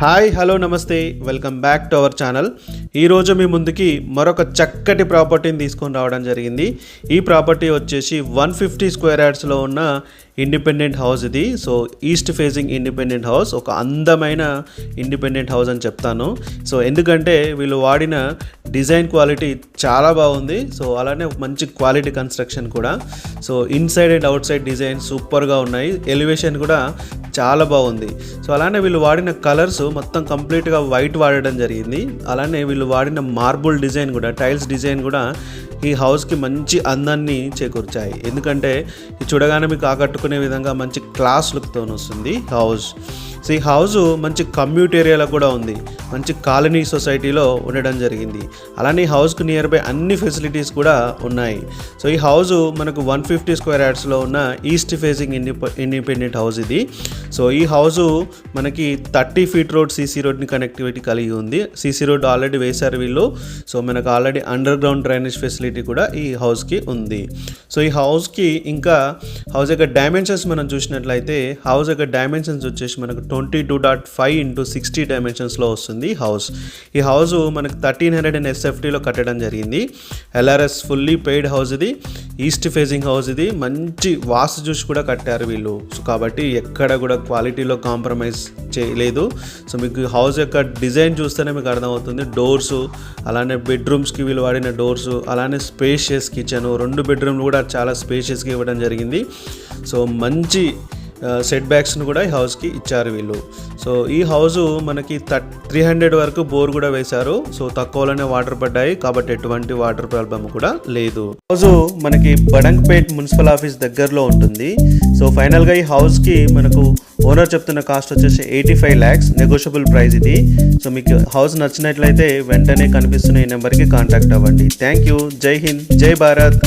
Hi hello నమస్తే, welcome back to our channel. ఈరోజు మీ ముందుకి మరొక చక్కటి ప్రాపర్టీని తీసుకొని రావడం జరిగింది. ఈ ప్రాపర్టీ వచ్చేసి 150 స్క్వేర్ యార్డ్స్లో ఉన్న ఇండిపెండెంట్ హౌస్ ఇది. So east facing independent house, ఒక అందమైన ఇండిపెండెంట్ హౌస్ అని చెప్తాను. సో ఎందుకంటే వీళ్ళు వాడిన డిజైన్ క్వాలిటీ చాలా బాగుంది. సో అలానే మంచి క్వాలిటీ కన్స్ట్రక్షన్ కూడా. So inside and out side design సూపర్గా ఉన్నాయి. ఎలివేషన్ కూడా చాలా బాగుంది. సో అలానే వీళ్ళు వాడిన కలర్స్ మొత్తం కంప్లీట్గా వైట్ వాడడం జరిగింది. అలానే వీళ్ళు వాడిన మార్బుల్ డిజైన్ కూడా, టైల్స్ డిజైన్ కూడా ఈ హౌస్కి మంచి అందాన్ని చేకూర్చాయి. ఎందుకంటే ఇది చూడగానే మీకు ఆకట్టుకునే విధంగా మంచి క్లాస్ లుక్తో వస్తుంది హౌస్. సో ఈ హౌస్ మంచి కమ్యూట్ ఏరియాలో కూడా ఉంది, మంచి కాలనీ సొసైటీలో ఉండడం జరిగింది. అలానే ఈ హౌస్కు నియర్ బై అన్ని ఫెసిలిటీస్ కూడా ఉన్నాయి. సో ఈ హౌస్ మనకు 150 స్క్వేర్ యార్డ్స్లో ఉన్న ఈస్ట్ ఫేసింగ్ ఇండిపెండెంట్ హౌస్ ఇది. సో ఈ హౌస్ మనకి 30 ఫీట్ రోడ్, సీసీ రోడ్ని కనెక్టివిటీ కలిగి ఉంది. సీసీ రోడ్ ఆల్రెడీ వేశారు వీళ్ళు. సో మనకు already under ground drainage facility కూడా ఈ హౌస్కి ఉంది. సో ఈ హౌస్కి ఇంకా హౌస్ యొక్క డైమెన్షన్స్ మనం చూసినట్లయితే హౌస్ యొక్క డైమెన్షన్స్ వచ్చేసి మనకు 22.5 x 60 డైమెన్షన్స్లో వస్తుంది హౌస్. ఈ హౌస్ మనకు 1300 SFTలో కట్టడం జరిగింది. LRS ఫుల్లీ పెయిడ్ హౌస్ ఇది. ఈస్ట్ ఫేసింగ్ హౌస్ ఇది. మంచి వాస్తు చూసి కూడా కట్టారు వీళ్ళు. సో కాబట్టి ఎక్కడ కూడా క్వాలిటీలో కాంప్రమైజ్ చేయలేదు. సో మీకు హౌస్ యొక్క డిజైన్ చూస్తేనే మీకు అర్థమవుతుంది. డోర్స్, అలానే బెడ్రూమ్స్కి వీళ్ళు వాడిన డోర్స్, అలానే స్పేషియస్ కిచెన్, 2 బెడ్రూమ్లు కూడా చాలా స్పేషియస్గా ఇవ్వడం జరిగింది. సో మంచి సెట్ బ్యాక్స్ను కూడా ఈ హౌస్కి ఇచ్చారు వీళ్ళు. సో ఈ హౌస్ మనకి 300 వరకు బోర్ కూడా వేశారు. సో తక్కువలోనే వాటర్ పడ్డాయి కాబట్టి ఎటువంటి వాటర్ ప్రాబ్లమ్ కూడా లేదు. హౌస్ మనకి బడంగ్పేట్ మున్సిపల్ ఆఫీస్ దగ్గరలో ఉంటుంది. సో ఫైనల్గా ఈ హౌస్కి మనకు ఓనర్ చెప్తున్న కాస్ట్ వచ్చేసి 85 lakhs, నెగోషియబుల్ ప్రైస్ ఇది. సో మీకు హౌస్ నచ్చినట్లయితే వెంటనే కనిపిస్తున్న ఈ నెంబర్కి కాంటాక్ట్ అవ్వండి. Thank you. జై హింద్, జై భారత్.